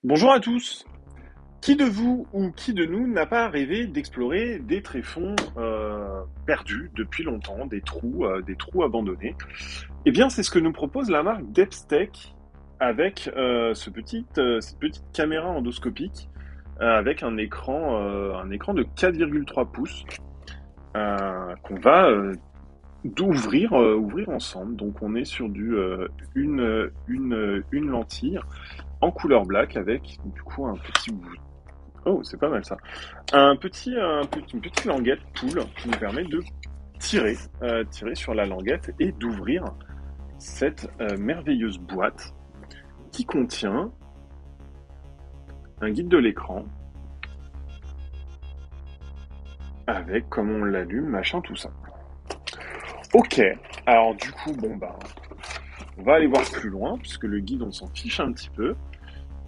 Bonjour à tous. Qui de vous ou qui de nous n'a pas rêvé d'explorer des tréfonds perdus depuis longtemps, des trous abandonnés? Eh bien, c'est ce que nous propose la marque Depstech avec cette petite caméra endoscopique avec un écran de 4,3 pouces qu'on va ouvrir ensemble. Donc, on est sur une lentille en couleur black avec du coup un petit bout. Oh, c'est pas mal ça. Une petite languette poule qui nous permet de tirer sur la languette et d'ouvrir cette merveilleuse boîte qui contient un guide de l'écran avec comment on l'allume, machin, tout ça. Ok, alors du coup, on va aller voir plus loin puisque le guide, on s'en fiche un petit peu.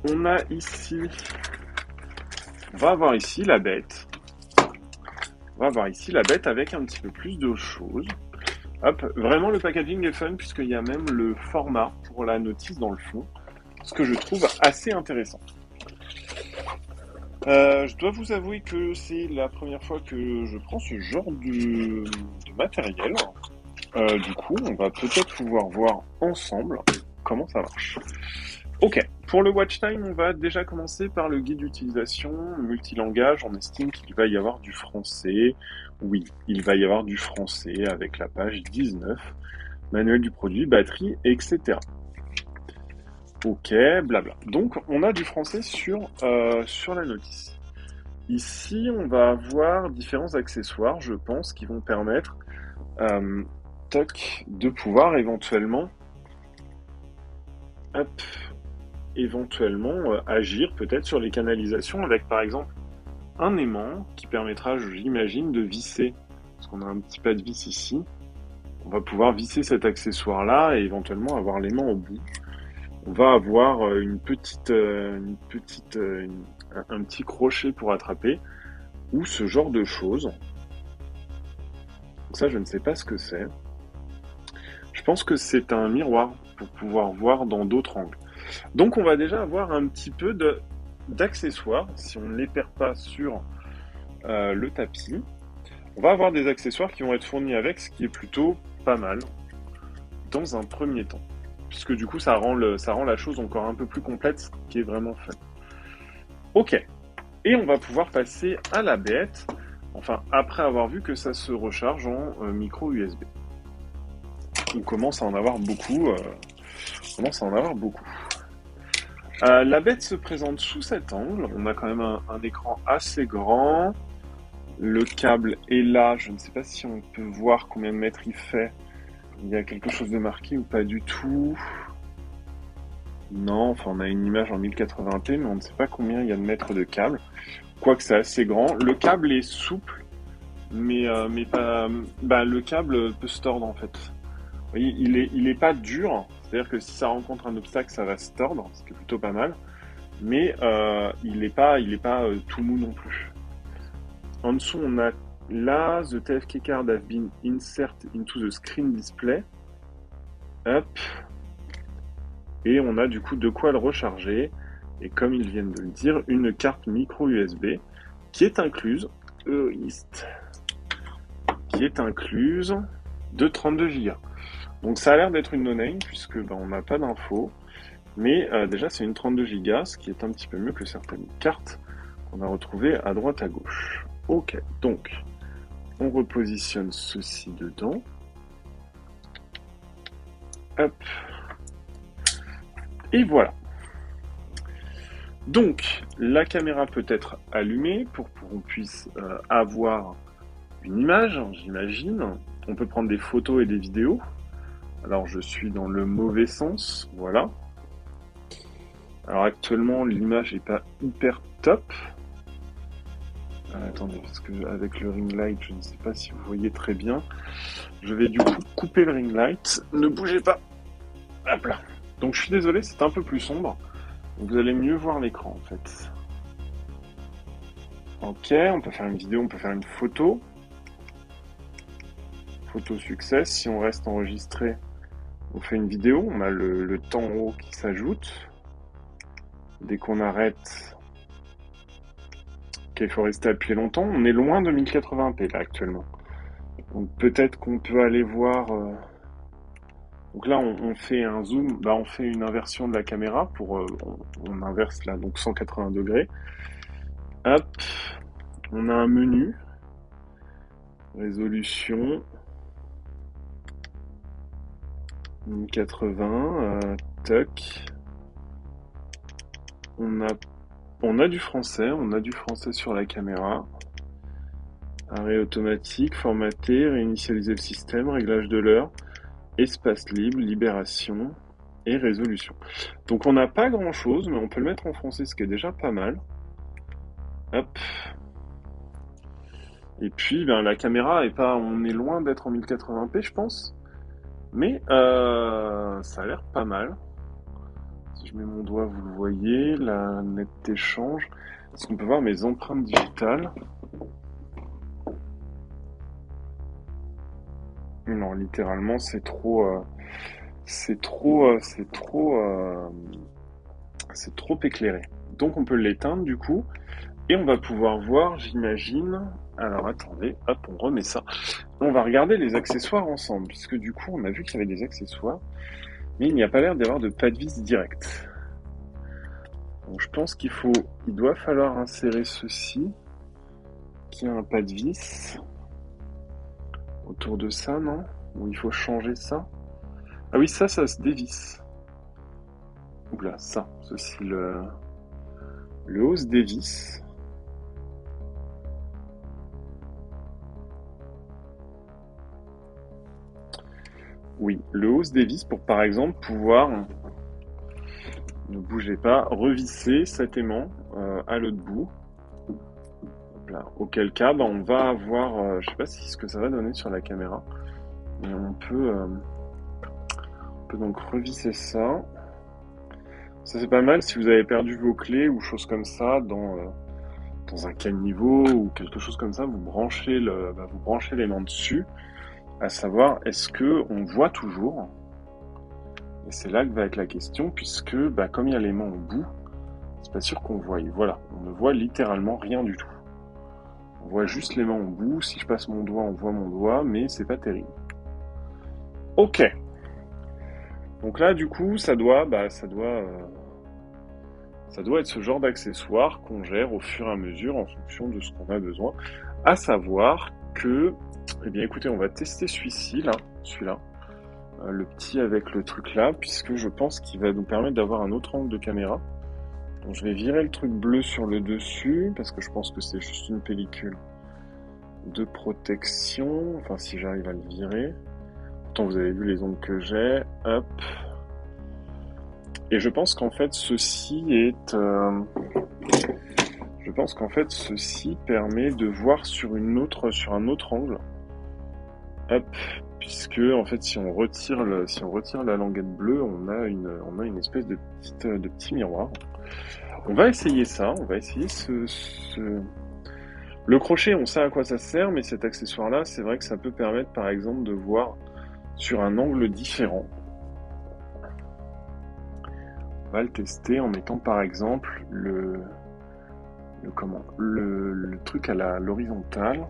On a ici, on va avoir ici la bête. On va avoir ici la bête avec un petit peu plus de choses. Hop, vraiment le packaging est fun puisqu'il y a même le format pour la notice dans le fond, ce que je trouve assez intéressant. Je dois vous avouer que c'est la première fois que je prends ce genre de matériel. Du coup, on va peut-être pouvoir voir ensemble comment ça marche. Ok, pour le watch time, on va déjà commencer par le guide d'utilisation multilangage. On estime qu'il va y avoir du français. Oui, il va y avoir du français avec la page 19, manuel du produit, batterie, etc. Ok, blabla. Donc, on a du français sur la notice. Ici, on va avoir différents accessoires, je pense, qui vont permettre euh, de pouvoir hop, éventuellement agir peut-être sur les canalisations avec, par exemple, un aimant qui permettra, j'imagine, de visser, parce qu'on a un petit pas de vis ici. On va pouvoir visser cet accessoire-là et éventuellement avoir l'aimant au bout. On va avoir un petit crochet pour attraper, ou ce genre de choses. Donc ça, je ne sais pas ce que c'est. Je pense que c'est un miroir pour pouvoir voir dans d'autres angles. Donc on va déjà avoir un petit peu d'accessoires, si on ne les perd pas sur le tapis. On va avoir des accessoires qui vont être fournis avec, ce qui est plutôt pas mal dans un premier temps. Puisque du coup, ça rend la chose encore un peu plus complète, ce qui est vraiment fun. Ok, et on va pouvoir passer à la bête, enfin après avoir vu que ça se recharge en micro USB. On commence à en avoir beaucoup. La bête se présente sous cet angle. On a quand même un écran assez grand. Le câble est là. Je ne sais pas si on peut voir combien de mètres il fait. Il y a quelque chose de marqué ou pas du tout. Non, enfin on a une image en 1080p, mais on ne sait pas combien il y a de mètres de câble. Quoique c'est assez grand. Le câble est souple, mais pas. Bah, le câble peut se tordre en fait. Vous voyez, il est pas dur. C'est-à-dire que si ça rencontre un obstacle, ça va se tordre, ce qui est plutôt pas mal. Mais il est pas tout mou non plus. En dessous, on a là, the TFK card have been inserted into the screen display. Hop. Et on a du coup de quoi le recharger. Et comme ils viennent de le dire, une carte micro USB qui est incluse, qui est incluse de 32 Go. Donc ça a l'air d'être une no-name puisque on n'a pas d'infos. Mais déjà c'est une 32 Go, ce qui est un petit peu mieux que certaines cartes qu'on a retrouvées à droite à gauche. Ok, donc on repositionne ceci dedans. Hop. Et voilà. Donc la caméra peut être allumée pour qu'on puisse avoir une image, j'imagine. On peut prendre des photos et des vidéos. Alors je suis dans le mauvais sens, voilà. Alors actuellement l'image n'est pas hyper top. Attendez, parce que avec le ring light, je ne sais pas si vous voyez très bien. Je vais du coup couper le ring light. Ne bougez pas. Hop là. Donc je suis désolé, c'est un peu plus sombre. Vous allez mieux voir l'écran en fait. Ok, on peut faire une vidéo, on peut faire une photo. Photo succès. Si on reste enregistré, on fait une vidéo. On a le temps en haut qui s'ajoute. dès qu'on arrête, qu'il faut rester appuyé longtemps, on est loin de 1080p là actuellement. Donc peut-être qu'on peut aller voir... Donc là, on fait un zoom, on fait une inversion de la caméra pour... on inverse là, donc 180 degrés. Hop, on a un menu, résolution, 1080, toc. On a du français sur la caméra. Arrêt automatique, formater, réinitialiser le système, réglage de l'heure, espace libre, libération et résolution. Donc on n'a pas grand chose, mais on peut le mettre en français, ce qui est déjà pas mal. Hop. Et puis la caméra est pas, on est loin d'être en 1080p je pense, mais ça a l'air pas mal. Si je mets mon doigt, vous le voyez, la netteté change. Est-ce qu'on peut voir mes empreintes digitales? Non, littéralement, c'est trop éclairé. Donc on peut l'éteindre du coup, et on va pouvoir voir, j'imagine. Alors attendez, hop, on remet ça. On va regarder les accessoires ensemble, puisque du coup, on a vu qu'il y avait des accessoires, mais il n'y a pas l'air d'avoir de pas de vis direct. Donc je pense il doit falloir insérer ceci, qui a un pas de vis. Autour de ça, non? Ou il faut changer ça? Ah oui, ça se dévisse. Oula, ça, ceci, le haut se dévisse. Oui, le haut se dévisse pour, par exemple, pouvoir, ne bougez pas, revisser cet aimant à l'autre bout. Là. Auquel cas, on va avoir, je sais pas ce que ça va donner sur la caméra, mais on peut donc revisser ça. Ça c'est pas mal si vous avez perdu vos clés ou choses comme ça dans un caniveau ou quelque chose comme ça, vous branchez l'aimant dessus, à savoir est-ce que on voit toujours. Et c'est là que va être la question, puisque comme il y a l'aimant au bout, c'est pas sûr qu'on voie. Voilà, on ne voit littéralement rien du tout. On voit juste l'aimant au bout. Si je passe mon doigt, on voit mon doigt, mais c'est pas terrible. Ok. Donc là, du coup, ça doit être ce genre d'accessoire qu'on gère au fur et à mesure en fonction de ce qu'on a besoin. À savoir que, écoutez, on va tester celui-là, le petit avec le truc là, puisque je pense qu'il va nous permettre d'avoir un autre angle de caméra. Donc je vais virer le truc bleu sur le dessus, parce que je pense que c'est juste une pellicule de protection, enfin si j'arrive à le virer. Pourtant vous avez vu les ongles que j'ai, hop. Et je pense qu'en fait ceci permet de voir sur un autre angle. Hop, puisque en fait si on retire la languette bleue, on a une espèce de petit miroir. On va essayer ça, le crochet, on sait à quoi ça sert, mais cet accessoire-là, c'est vrai que ça peut permettre, par exemple, de voir sur un angle différent. On va le tester en mettant, par exemple, le truc à l'horizontale.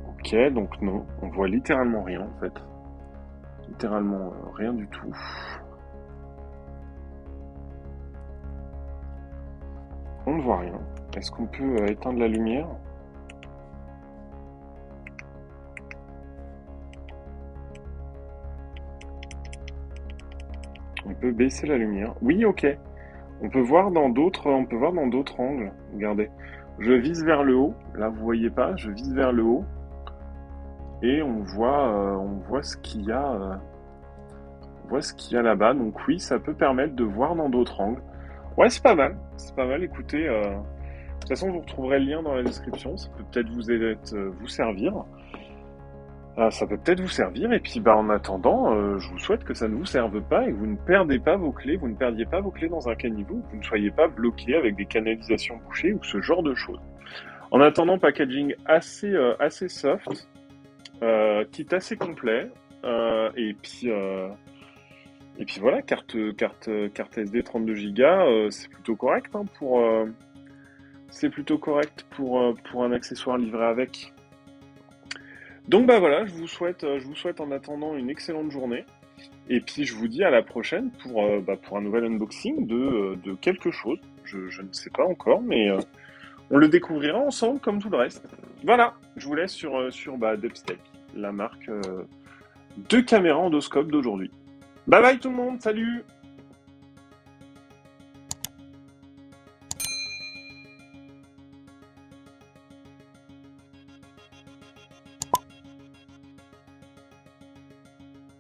Ok, donc non, on voit littéralement rien, en fait. Littéralement rien du tout. On ne voit rien. Est-ce qu'on peut éteindre la lumière? On peut baisser la lumière. Oui, ok. On peut voir dans d'autres angles. Regardez. Je vise vers le haut. Là, vous voyez pas. Je vise vers le haut. Et on voit ce qu'il y a. Là-bas. Donc oui, ça peut permettre de voir dans d'autres angles. Ouais, c'est pas mal. Écoutez, de toute façon, vous retrouverez le lien dans la description. Ça peut peut-être vous servir. Ça peut peut-être vous servir. Et puis, en attendant, je vous souhaite que ça ne vous serve pas et que vous ne perdiez pas vos clés. Vous ne perdiez pas vos clés dans un caniveau. Que vous ne soyez pas bloqué avec des canalisations bouchées ou ce genre de choses. En attendant, packaging assez soft, kit assez complet. Et puis Et puis voilà, carte SD 32 Go, c'est plutôt correct hein, c'est plutôt correct pour un accessoire livré avec. Donc bah voilà, je vous souhaite en attendant une excellente journée. Et puis je vous dis à la prochaine pour un nouvel unboxing de quelque chose. Je ne sais pas encore, mais on le découvrira ensemble comme tout le reste. Voilà, je vous laisse sur Dubstep, la marque de caméra endoscope d'aujourd'hui. Bye bye tout le monde, salut!